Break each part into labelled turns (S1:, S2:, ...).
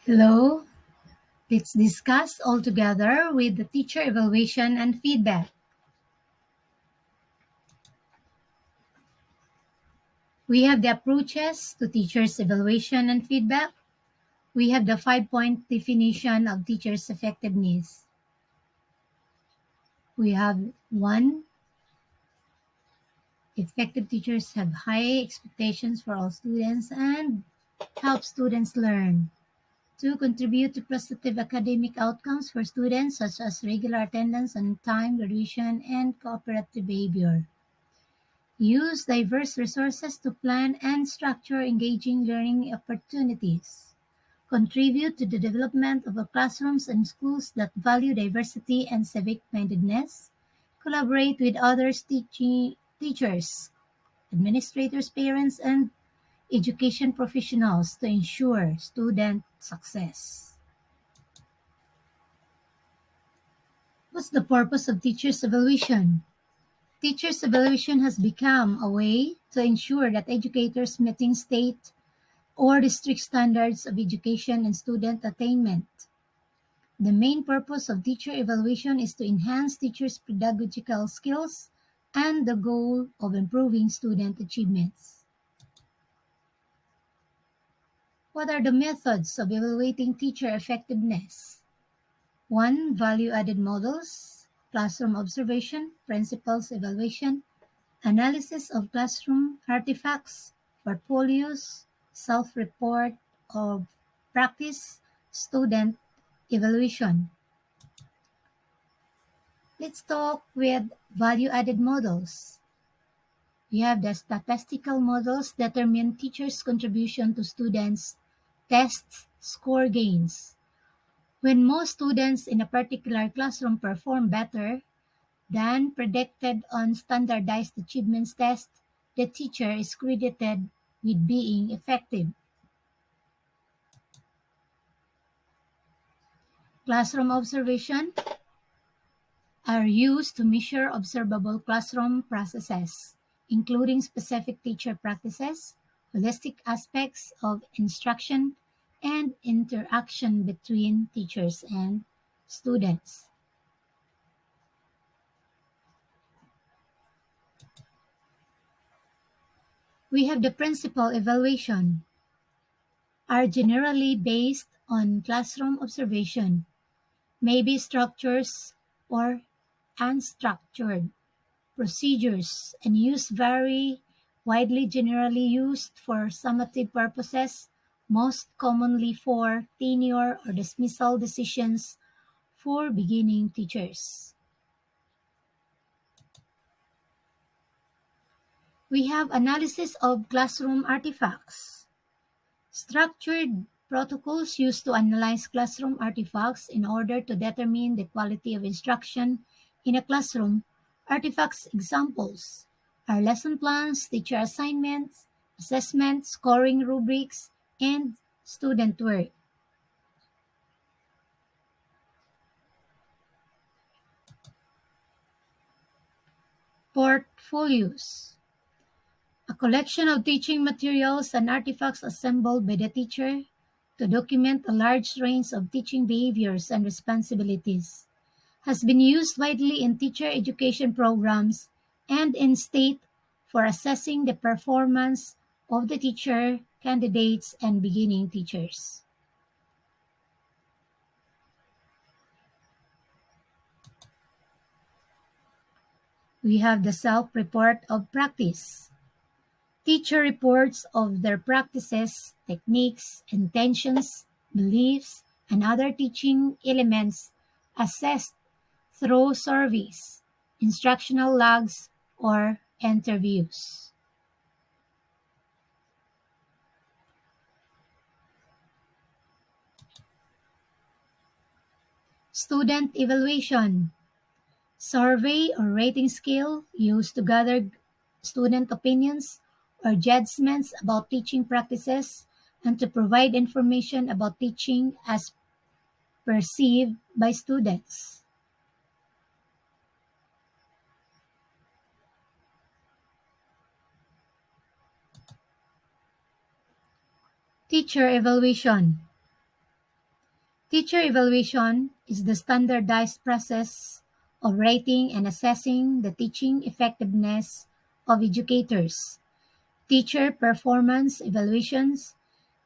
S1: Hello, let's discuss all together with the teacher evaluation and feedback. We have the approaches to teachers' evaluation and feedback. We have the 5-point definition of teachers' effectiveness. We have one, effective teachers have high expectations for all students and help students learn. Two, contribute to positive academic outcomes for students such as regular attendance on time, graduation, and cooperative behavior. Use diverse resources to plan and structure engaging learning opportunities. Contribute to the development of classrooms and schools that value diversity and civic-mindedness. Collaborate with others teachers, administrators, parents, and education professionals to ensure student success. What's the purpose of teachers' evaluation? Teachers' evaluation has become a way to ensure that educators meeting state or district standards of education and student attainment. The main purpose of teacher evaluation is to enhance teachers' pedagogical skills and the goal of improving student achievements. What are the methods of evaluating teacher effectiveness? 1. Value-added models, classroom observation, principals evaluation, analysis of classroom artifacts, portfolios, self-report of practice, student evaluation. Let's talk with value-added models. We have the statistical models determine teachers' contribution to students' tests score gains. When most students in a particular classroom perform better than predicted on standardized achievements test, the teacher is credited with being effective. Classroom observation are used to measure observable classroom processes, including specific teacher practices, holistic aspects of instruction, and interaction between teachers and students. We have the principal evaluation, are generally based on classroom observation, maybe structures or unstructured. Procedures and use vary widely, generally used for summative purposes, most commonly for tenure or dismissal decisions for beginning teachers. We have analysis of classroom artifacts. Structured protocols used to analyze classroom artifacts in order to determine the quality of instruction in a classroom. Artifacts examples are lesson plans, teacher assignments, assessments, scoring rubrics, and student work. Portfolios, a collection of teaching materials and artifacts assembled by the teacher to document a large range of teaching behaviors and responsibilities. Has been used widely in teacher education programs and in state for assessing the performance of the teacher, candidates, and beginning teachers. We have the self-report of practice. Teacher reports of their practices, techniques, intentions, beliefs, and other teaching elements assessed through surveys, instructional logs, or interviews. Student evaluation, survey or rating scale used to gather student opinions or judgments about teaching practices and to provide information about teaching as perceived by students. Teacher evaluation, Teacher evaluation is the standardized process of rating and assessing the teaching effectiveness of educators. Teacher performance evaluations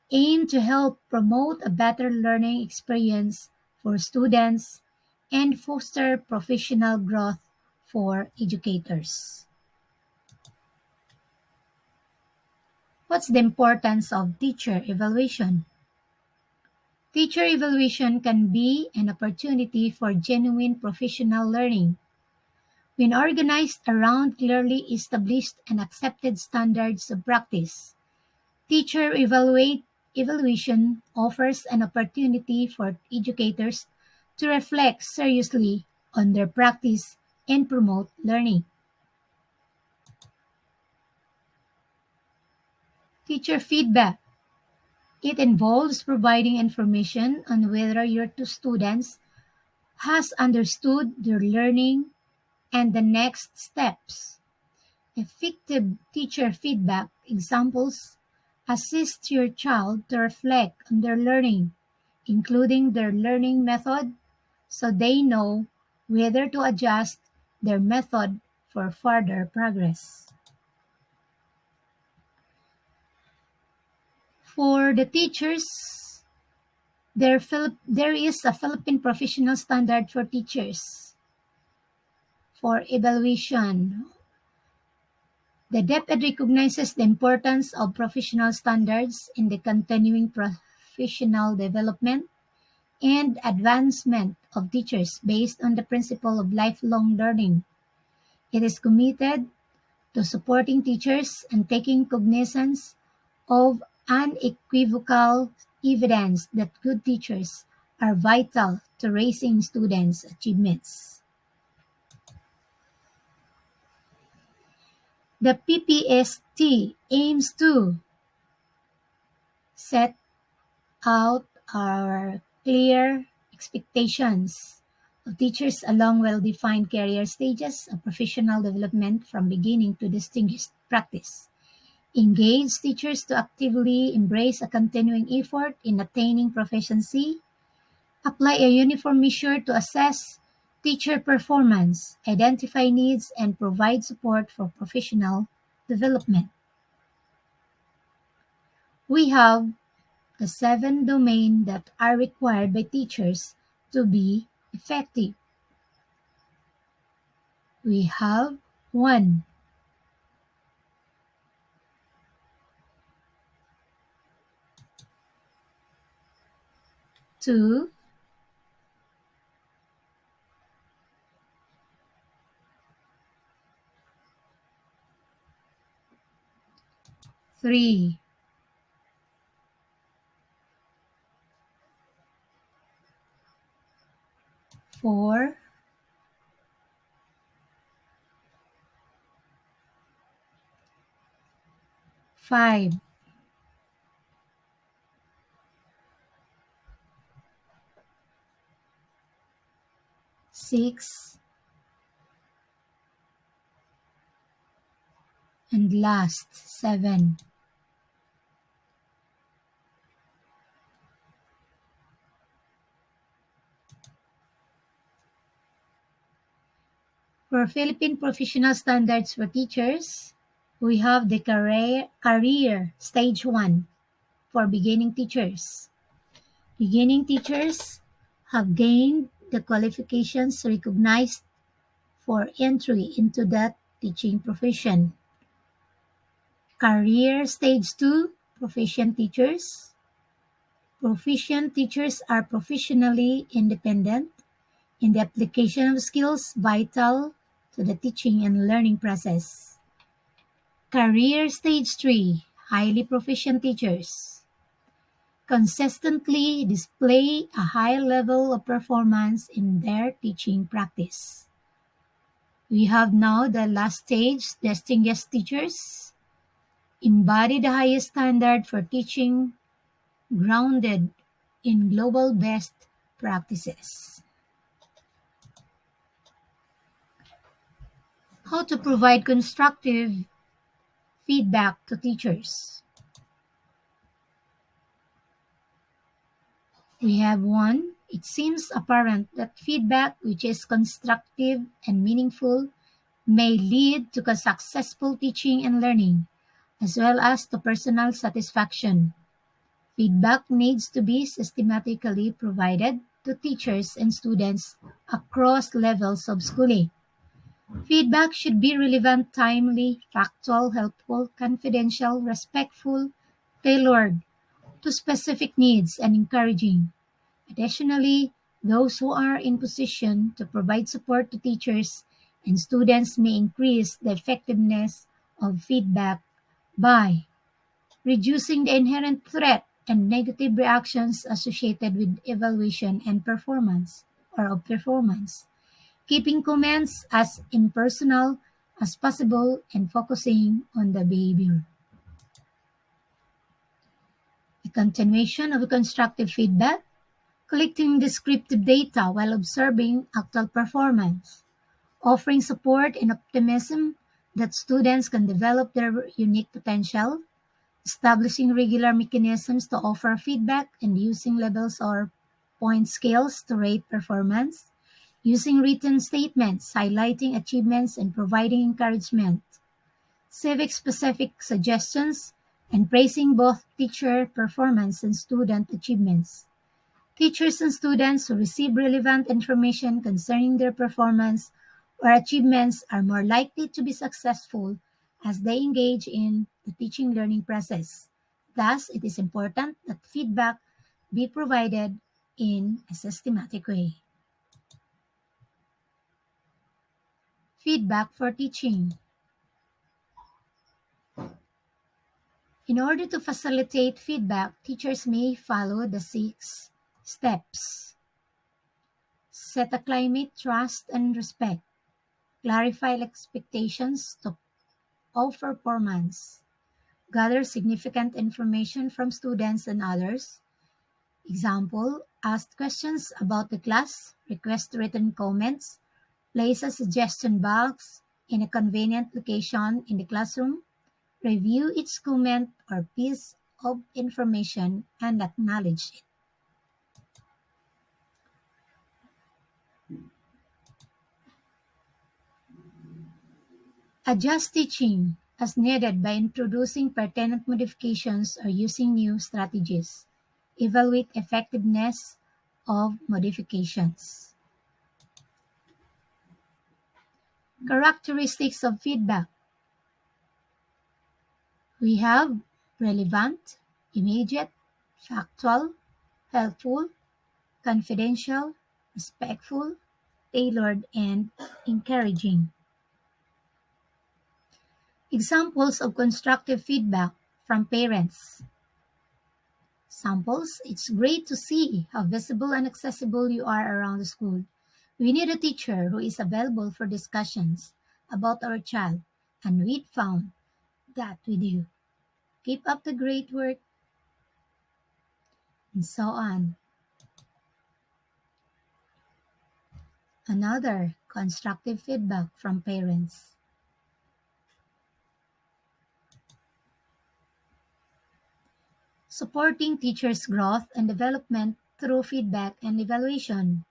S1: aim to help promote a better learning experience for students and foster professional growth for educators. What's the importance of teacher evaluation? Teacher evaluation can be an opportunity for genuine professional learning. When organized around clearly established and accepted standards of practice, evaluation offers an opportunity for educators to reflect seriously on their practice and promote learning. Teacher feedback. It involves providing information on whether your two students has understood their learning and the next steps. Effective teacher feedback examples assist your child to reflect on their learning, including their learning method, so they know whether to adjust their method for further progress. For the teachers, there is a Philippine professional standard for teachers for evaluation. The DepEd recognizes the importance of professional standards in the continuing professional development and advancement of teachers based on the principle of lifelong learning. It is committed to supporting teachers and taking cognizance of unequivocal evidence that good teachers are vital to raising students' achievements. The PPST aims to set out our clear expectations of teachers along well-defined career stages of professional development from beginning to distinguished practice. Engage teachers to actively embrace a continuing effort in attaining proficiency. Apply a uniform measure to assess teacher performance, identify needs, and provide support for professional development. We have the 7 domains that are required by teachers to be effective. We have 1, 2, 3, 4, 5, 6, and last 7. For Philippine Professional Standards for Teachers, we have the career Stage 1 for beginning teachers. Beginning teachers have gained the qualifications recognized for entry into that teaching profession. Career Stage 2 Proficient Teachers. Proficient teachers are professionally independent in the application of skills vital to the teaching and learning process. Career Stage 3 Highly Proficient Teachers consistently display a high level of performance in their teaching practice. We have now the last stage, Distinguished Teachers, embody the highest standard for teaching grounded in global best practices. How to provide constructive feedback to teachers. We have 1, It seems apparent that feedback which is constructive and meaningful may lead to successful teaching and learning, as well as to personal satisfaction. Feedback needs to be systematically provided to teachers and students across levels of schooling. Feedback should be relevant, timely, factual, helpful, confidential, respectful, tailored to specific needs, and encouraging. Additionally, those who are in position to provide support to teachers and students may increase the effectiveness of feedback by reducing the inherent threat and negative reactions associated with evaluation and performance or of performance, keeping comments as impersonal as possible and focusing on the behavior. A continuation of constructive feedback, collecting descriptive data while observing actual performance, offering support and optimism that students can develop their unique potential, establishing regular mechanisms to offer feedback and using labels or point scales to rate performance, using written statements, highlighting achievements and providing encouragement, civic specific suggestions, and praising both teacher performance and student achievements. Teachers and students who receive relevant information concerning their performance or achievements are more likely to be successful as they engage in the teaching learning process. Thus, it is important that feedback be provided in a systematic way. Feedback for teaching. In order to facilitate feedback, teachers may follow the 6 steps. Set a climate, trust, and respect. Clarify expectations of performance. Gather significant information from students and others. Example, ask questions about the class, request written comments, place a suggestion box in a convenient location in the classroom, review each comment or piece of information and acknowledge it. Adjust teaching as needed by introducing pertinent modifications or using new strategies. Evaluate effectiveness of modifications. Characteristics of feedback. We have relevant, immediate, factual, helpful, confidential, respectful, tailored, and encouraging. Examples of constructive feedback from parents. Samples, it's great to see how visible and accessible you are around the school. We need a teacher who is available for discussions about our child, and we found that with you. Keep up the great work, and so on. Another constructive feedback from parents. Supporting teachers' growth and development through feedback and evaluation.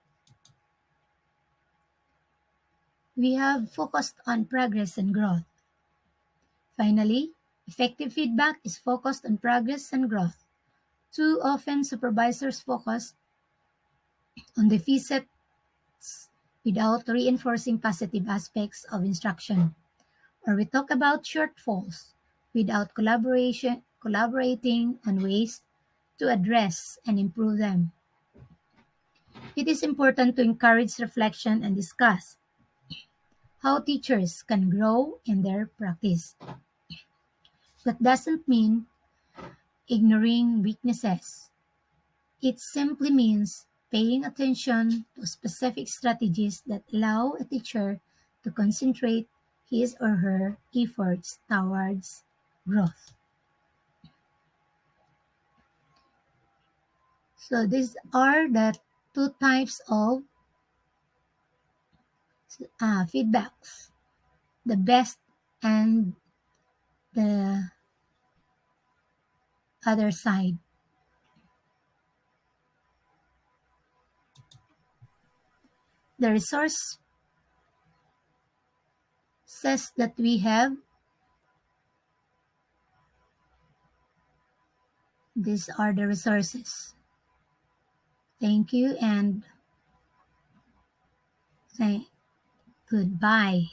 S1: We have focused on progress and growth. Finally, effective feedback is focused on progress and growth. Too often, supervisors focus on deficits without reinforcing positive aspects of instruction, or we talk about shortfalls without collaborating on ways to address and improve them. It is important to encourage reflection and discuss how teachers can grow in their practice. That doesn't mean ignoring weaknesses. It simply means paying attention to specific strategies that allow a teacher to concentrate his or her efforts towards growth. So these are the two types of feedbacks, the best and the other side. the resources that we have. These are the resources. Thank you and say goodbye.